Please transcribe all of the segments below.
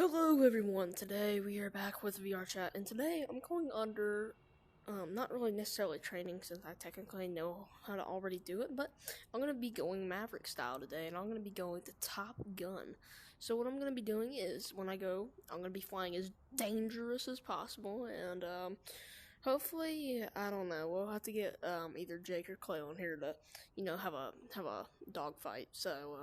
Hello everyone, today we are back with VR Chat, and today I'm going under, not really necessarily training since I technically know how to already do it, but I'm going to be going Maverick style today, and I'm going to be going to Top Gun. So what I'm going to be doing is, when I go, I'm going to be flying as dangerous as possible, and, hopefully, I don't know, we'll have to get, either Jake or Clay on here to, have a dog fight. So,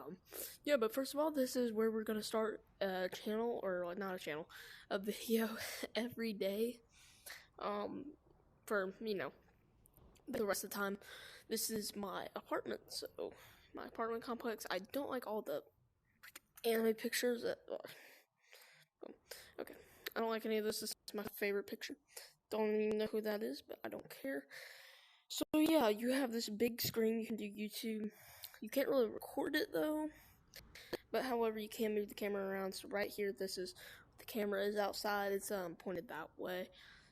yeah, but first of all, this is where we're gonna start a channel, or like, not a channel, a video every day, for, the rest of the time. This is my apartment, so, my apartment complex. I don't like all the anime pictures that, okay, I don't like any of this. This is my favorite picture. Don't even know who that is, but I don't care. So yeah, you have this big screen, you can do YouTube. You can't really record it though, but however, you can move the camera around. So right here, this is, the camera is outside, it's pointed that way.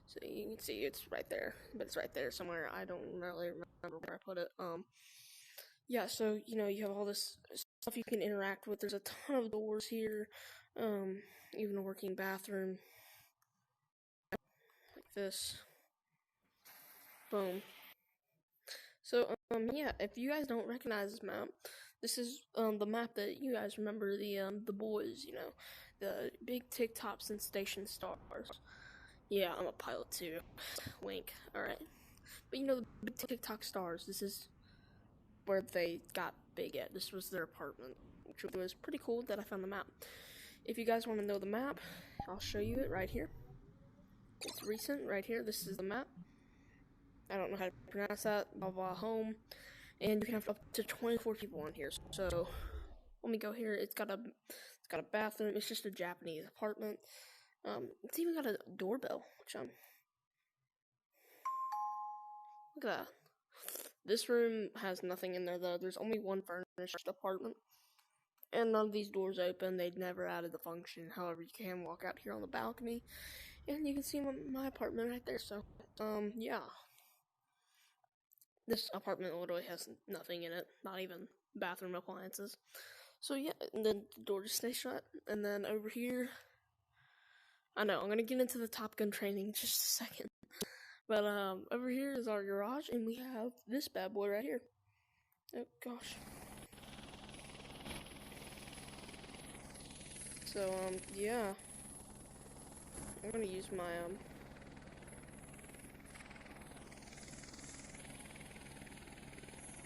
So you can see it's right there, but it's right there somewhere. I don't really remember where I put it. Yeah, so, you have all this stuff you can interact with. There's a ton of doors here, even a working bathroom. Like this. Boom. So, yeah, if you guys don't recognize this map, this is, the map that you guys remember, the boys, the big TikTok sensation stars. Yeah, I'm a pilot too. Wink. Alright. But the big TikTok stars, this is where they got big at. This was their apartment, which was pretty cool that I found the map. If you guys want to know the map, I'll show you it right here. It's recent, right here. This is the map. I don't know how to pronounce that, blah blah home, and you can have up to 24 people on here. So let me go here. It's got a bathroom. It's just a Japanese apartment. It's even got a doorbell, which look at that. This room has nothing in there though. There's only one furnished apartment, and none of these doors open. They'd never added the function. However, you can walk out here on the balcony, and you can see my apartment right there. So yeah. This apartment literally has nothing in it, not even bathroom appliances. So yeah, and then the door just stays shut. And then over here, I know, I'm gonna get into the Top Gun training in just a second. But over here is our garage, and we have this bad boy right here. Oh gosh. So yeah. I'm gonna use my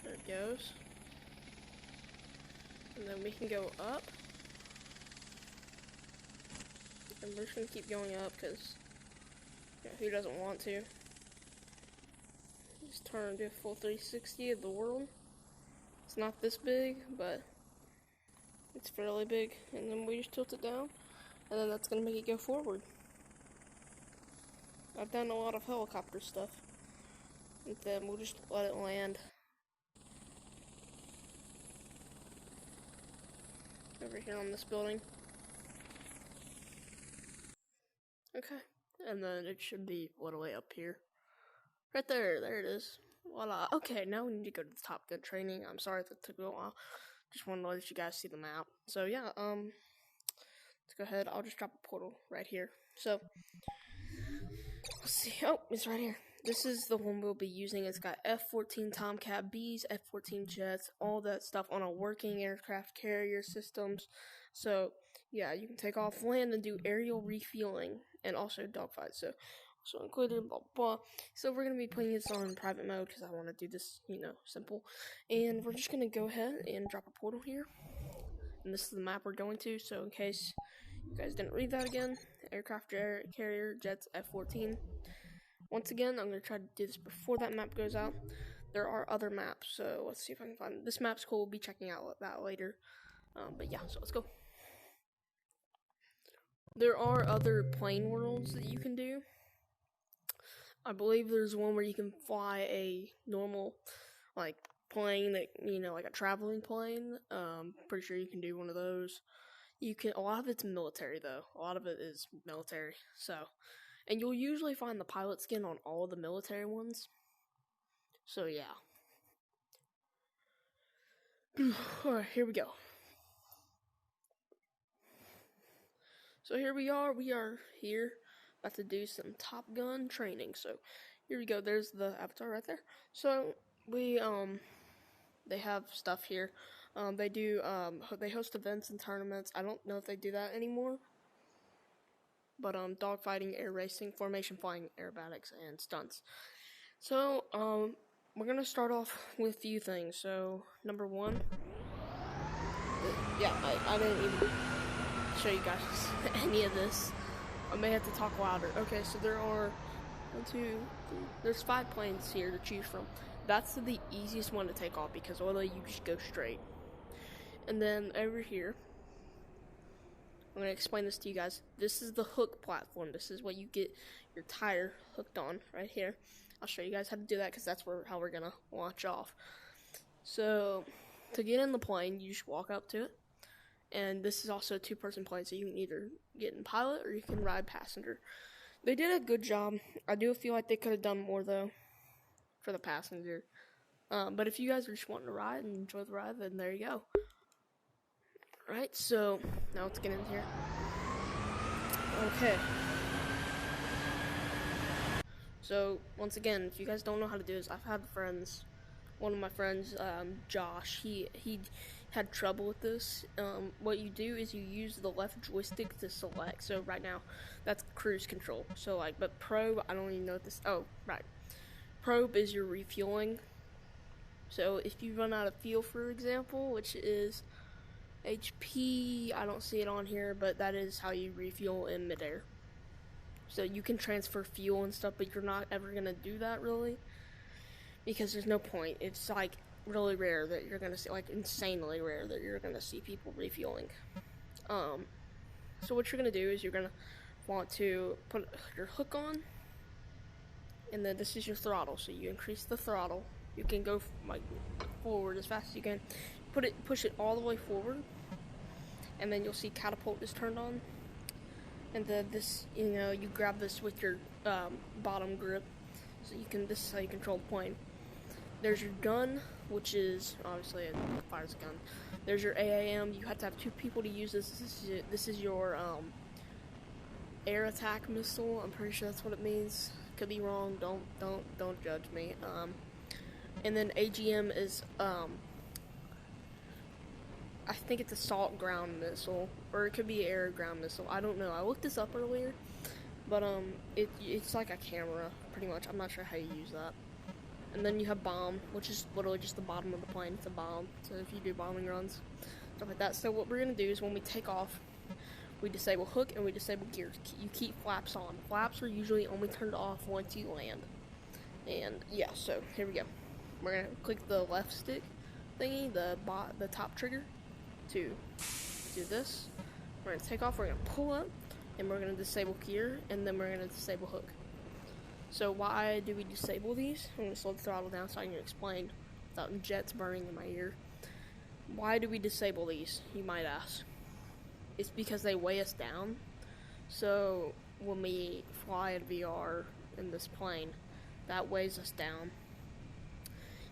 there it goes. And then we can go up. And we're just gonna keep going up because who doesn't want to? Just turn to full 360 of the world. It's not this big, but it's fairly big. And then we just tilt it down, and then that's gonna make it go forward. I've done a lot of helicopter stuff. And then we'll just let it land. Over here on this building. Okay. And then it should be all the way up here. Right there. There it is. Voila. Okay, now we need to go to the Top Gun training. I'm sorry if it took a while. Just wanted to let you guys see the map. So yeah, let's go ahead. I'll just drop a portal right here. So let's see. Oh, it's right here. This is the one we'll be using. It's got F-14 Tomcat Bs, F-14 jets, all that stuff on a working aircraft carrier systems. So yeah, you can take off, land, and do aerial refueling, and also dogfights. So included, blah blah. So we're gonna be putting this on private mode because I want to do this, simple. And we're just gonna go ahead and drop a portal here. And this is the map we're going to. So in case you guys didn't read that again, aircraft carrier jets F-14. Once again, I'm going to try to do this before that map goes out. There are other maps, so let's see if I can find this map's cool. We'll be checking out that later. But yeah, so let's go. There are other plane worlds that you can do. I believe there's one where you can fly a normal, plane that, like a traveling plane. Pretty sure you can do one of those. A lot of it's military though. A lot of it is military, so. And you'll usually find the pilot skin on all of the military ones. So yeah. Alright, here we go. So here we are here about to do some Top Gun training. So here we go, there's the avatar right there. So we they have stuff here. They host events and tournaments. I don't know if they do that anymore. But dogfighting, air racing, formation flying, aerobatics, and stunts. So we're gonna start off with a few things. So number one, I didn't even show you guys any of this. I may have to talk louder. Okay, so there are there's 5 planes here to choose from. That's the easiest one to take off because literally you just go straight. And then over here, I'm going to explain this to you guys. This is the hook platform. This is what you get your tire hooked on right here. I'll show you guys how to do that because that's how we're going to launch off. So to get in the plane, you just walk up to it. And this is also a 2-person plane, so you can either get in pilot or you can ride passenger. They did a good job. I do feel like they could have done more, though, for the passenger. But if you guys are just wanting to ride and enjoy the ride, then there you go. Alright, so now let's get in here. Okay. So, once again, if you guys don't know how to do this, I've had friends. One of my friends, Josh, he had trouble with this. What you do is you use the left joystick to select. So right now, that's cruise control. So but probe, I don't even know what this. Oh, right. Probe is your refueling. So if you run out of fuel, for example, which is HP, I don't see it on here, but that is how you refuel in midair. So you can transfer fuel and stuff, but you're not ever gonna do that really, because there's no point. It's really rare that you're gonna see, insanely rare that you're gonna see people refueling. So what you're gonna do is you're gonna want to put your hook on, and then this is your throttle. So you increase the throttle. You can go forward as fast as you can. Push it all the way forward, and then you'll see catapult is turned on. And then you grab this with your bottom grip. So this is how you control the plane. There's your gun, which is obviously it fires a gun. There's your AAM. You have to have 2 people to use this. This is your air attack missile. I'm pretty sure that's what it means. Could be wrong. Don't judge me. And then AGM is I think it's assault ground missile, or it could be air ground missile. I don't know. I looked this up earlier, but it's like a camera, pretty much. I'm not sure how you use that. And then you have bomb, which is literally just the bottom of the plane. It's a bomb. So if you do bombing runs, stuff like that. So what we're gonna do is when we take off, we disable hook and we disable gears. You keep flaps on. Flaps are usually only turned off once you land. And yeah, so here we go. We're gonna click the left stick thingy, the top trigger, to do this. We're going to take off, we're going to pull up, and we're going to disable gear, and then we're going to disable hook. So why do we disable these? I'm going to slow the throttle down so I can explain without jets burning in my ear. Why do we disable these, you might ask? It's because they weigh us down. So when we fly in VR in this plane, that weighs us down.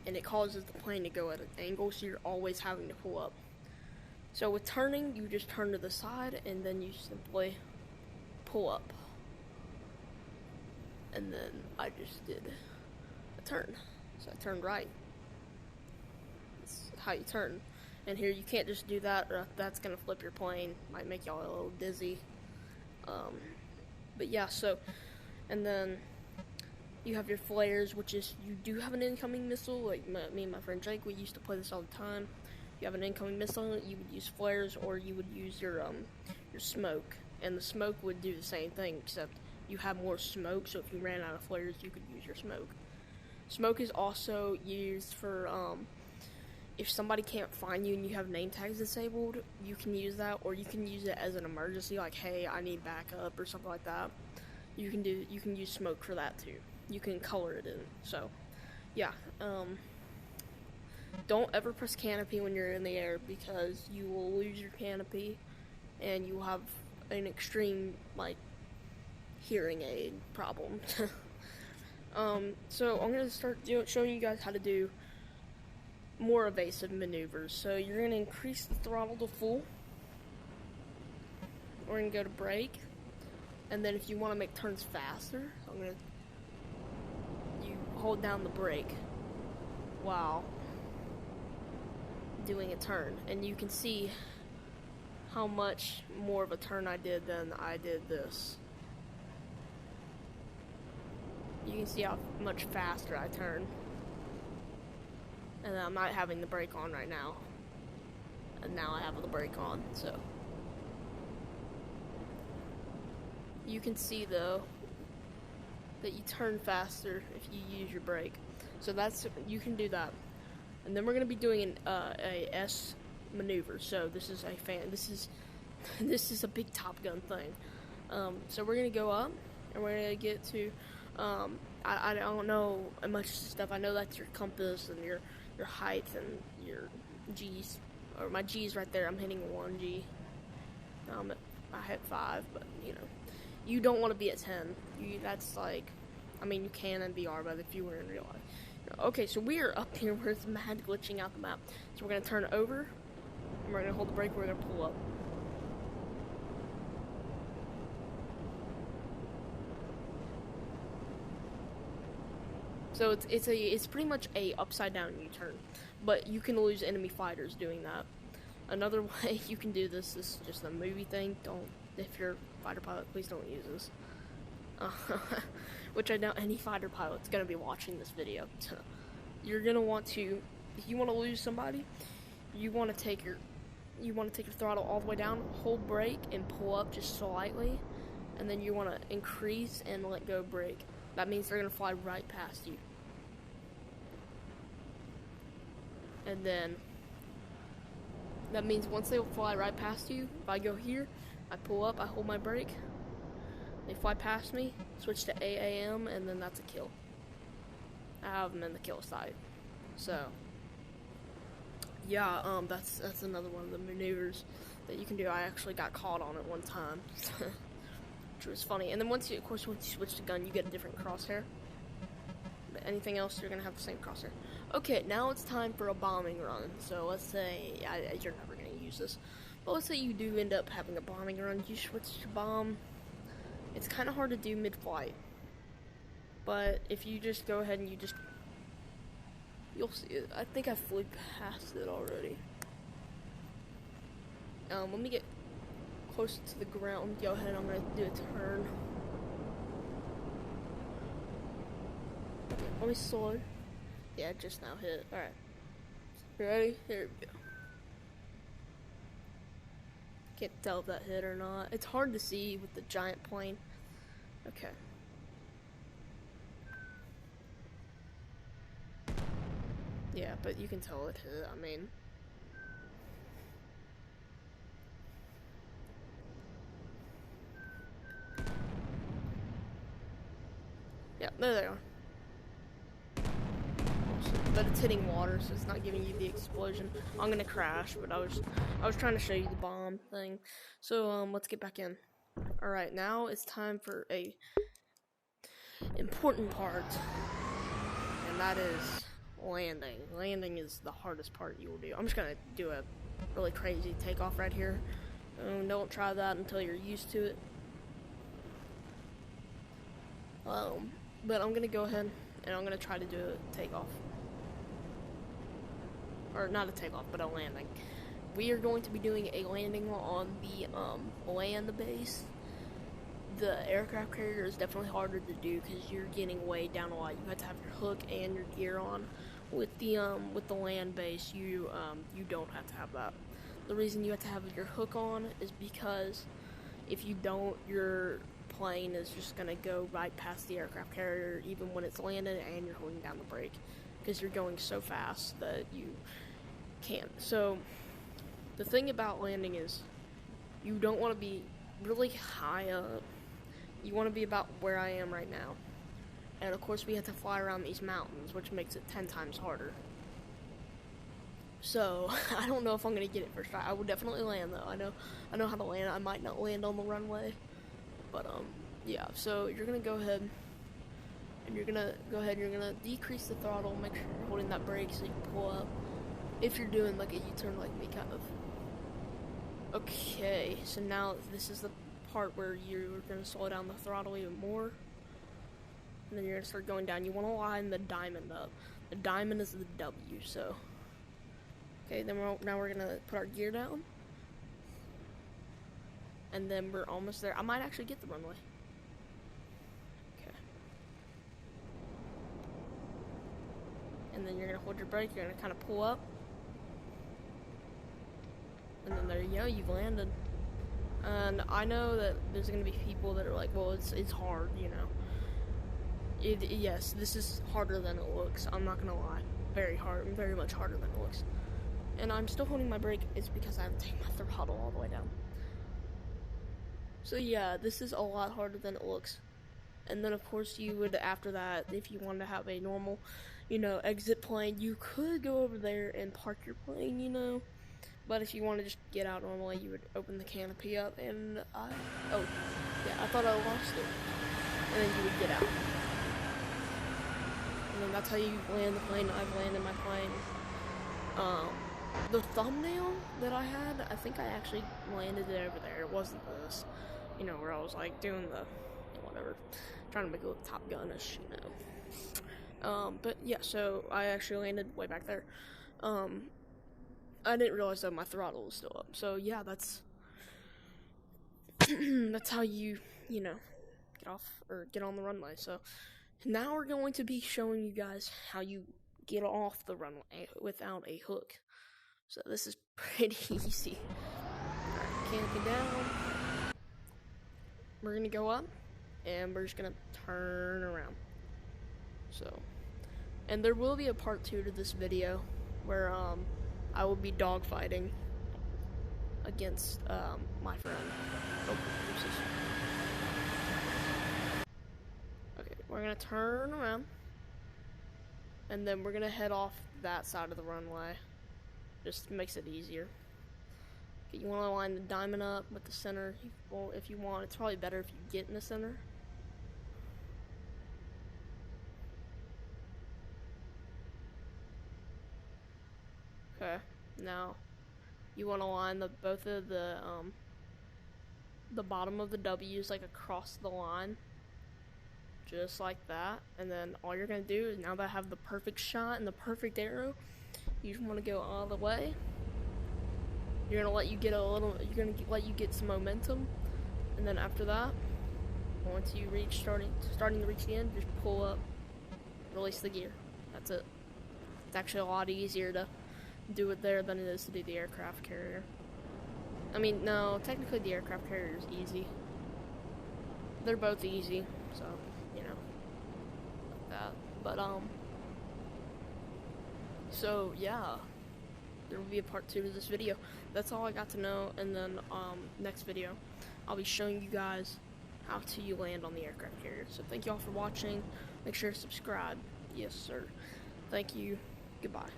And it causes the plane to go at an angle, so you're always having to pull up. So with turning, you just turn to the side, and then you simply pull up. And then I just did a turn. So I turned right. That's how you turn. And here you can't just do that, or that's going to flip your plane. Might make y'all a little dizzy. But yeah, so, and then you have your flares, which is, you do have an incoming missile. Like me and my friend Jake, we used to play this all the time. You have an incoming missile, you would use flares, or you would use your smoke, and the smoke would do the same thing, except you have more smoke. So if you ran out of flares, you could use your smoke. Smoke is also used for if somebody can't find you and you have name tags disabled, you can use that, or you can use it as an emergency, like, hey, I need backup or something like that. You can use smoke for that too. You can color it in. So yeah, don't ever press canopy when you're in the air, because you will lose your canopy and you will have an extreme hearing aid problem. So I'm gonna start showing you guys how to do more evasive maneuvers. So you're gonna increase the throttle to full, we're gonna go to brake, and then if you want to make turns faster, you hold down the brake while doing a turn, and you can see how much more of a turn I did than I did this. You can see how much faster I turn. And I'm not having the brake on right now. And now I have the brake on, so. You can see though that you turn faster if you use your brake. So you can do that. And then we're gonna be doing a S maneuver. So this is this is a big Top Gun thing. So we're gonna go up and we're gonna get to I don't know much stuff. I know that's your compass and your height and your G's, or my G's right there. I'm hitting 1G. I hit 5, but you know, you don't want to be at 10. That's like, I mean, you can in VR, but if you were in real life. Okay, so we are up here where it's mad glitching out the map. So we're gonna turn over, and we're gonna hold the brake. We're gonna pull up. So it's pretty much a upside down U-turn, but you can lose enemy fighters doing that. Another way you can do this is just a movie thing. If you're a fighter pilot, please don't use this. Which I doubt any fighter pilot's gonna be watching this video. So you're gonna want to, if you want to lose somebody, you want to take your throttle all the way down, hold brake, and pull up just slightly, and then you want to increase and let go brake. That means they're gonna fly right past you. And then that means once they fly right past you, if I go here, I pull up, I hold my brake, they fly past me, switch to AAM, and then that's a kill. I have them in the kill site. So yeah, that's another one of the maneuvers that you can do. I actually got caught on it one time. Which was funny. And then once you switch to gun, you get a different crosshair. But anything else, you're gonna have the same crosshair. Okay, now it's time for a bombing run. So let's say you're never gonna use this, but let's say you do end up having a bombing run. You switch to bomb. It's kind of hard to do mid-flight, but if you just go ahead and you'll see it. I think I flew past it already. Let me get close to the ground. Go ahead, I'm gonna do a turn. Let me slow. Yeah, it just now hit. Alright. You ready? Here we go. Can't tell if that hit or not. It's hard to see with the giant plane. Okay. Yeah, but you can tell it hit. I mean, yeah, there they are. But it's hitting water, so it's not giving you the explosion. I'm gonna crash, but I was trying to show you the bomb thing. So let's get back in. All right, now it's time for a important part, and that is landing. Landing is the hardest part you will do. I'm just gonna do a really crazy takeoff right here. Don't try that until you're used to it. But I'm gonna go ahead and I'm gonna try to do a takeoff. Or not a takeoff, but a landing. We are going to be doing a landing on the land base. The aircraft carrier is definitely harder to do because you're getting way down a lot. You have to have your hook and your gear on. With the land base, you don't have to have that. The reason you have to have your hook on is because if you don't, your plane is just gonna go right past the aircraft carrier even when it's landed and you're holding down the brake because you're going so fast that you can't. So the thing about landing is you don't want to be really high up. You want to be about where I am right now. And of course we have to fly around these mountains, which makes it 10 times harder. So I don't know if I'm gonna get it first try. I will definitely land though. I know how to land. I might not land on the runway, but yeah. So you're gonna go ahead and you're gonna decrease the throttle. Make sure you're holding that brake so you can pull up. If you're doing like a U-turn like me, kind of. Okay, so now this is the part where you're going to slow down the throttle even more. And then you're going to start going down. You want to line the diamond up. The diamond is the W, so. Okay, then now we're going to put our gear down. And then we're almost there. I might actually get the runway. Okay. And then you're going to hold your brake. You're going to kind of pull up. And then there you go, you've landed. And I know that there's gonna be people that are like, well, it's hard, you know. Yes, this is harder than it looks. I'm not gonna lie, very hard, very much harder than it looks. And I'm still holding my brake. It's because I haven't taken my throttle all the way down. So yeah, this is a lot harder than it looks. And then of course you would, after that, if you wanted to have a normal, you know, exit plane, you could go over there and park your plane, you know. But if you want to just get out normally, you would open the canopy up and I thought I lost it. And then you would get out. And then that's how you land the plane. I've landed my plane. The thumbnail that I had, I think I actually landed it over there. It wasn't this, you know, where I was like doing the, whatever, trying to make it look Top Gun-ish, you know. But yeah, so I actually landed way back there. I didn't realize that my throttle was still up. So yeah, that's that's how you know, get off or get on the runway. So now we're going to be showing you guys how you get off the runway without a hook. So this is pretty easy. Alright, canopy down. We're gonna go up and we're just gonna turn around. So, and there will be a part 2 to this video where I will be dogfighting against my friend. Oh, okay, we're gonna turn around, and then we're gonna head off that side of the runway. Just makes it easier. Okay, you want to line the diamond up with the center. Well, if you want, it's probably better if you get in the center. Okay, now you want to line both of the bottom of the W's like across the line, just like that. And then all you're gonna do is, now that I have the perfect shot and the perfect arrow, you just want to go all the way. You're gonna let you get let you get some momentum, and then after that, once you reach starting to reach the end, just pull up, release the gear. That's it. It's actually a lot easier to do it there than it is to do the aircraft carrier. I mean, no, technically the aircraft carrier is easy. They're both easy, so, you know, like that. But, so, yeah, there will be a part 2 to this video. That's all I got to know, and then, next video, I'll be showing you guys how to land on the aircraft carrier. So, thank you all for watching. Make sure to subscribe. Yes, sir. Thank you. Goodbye.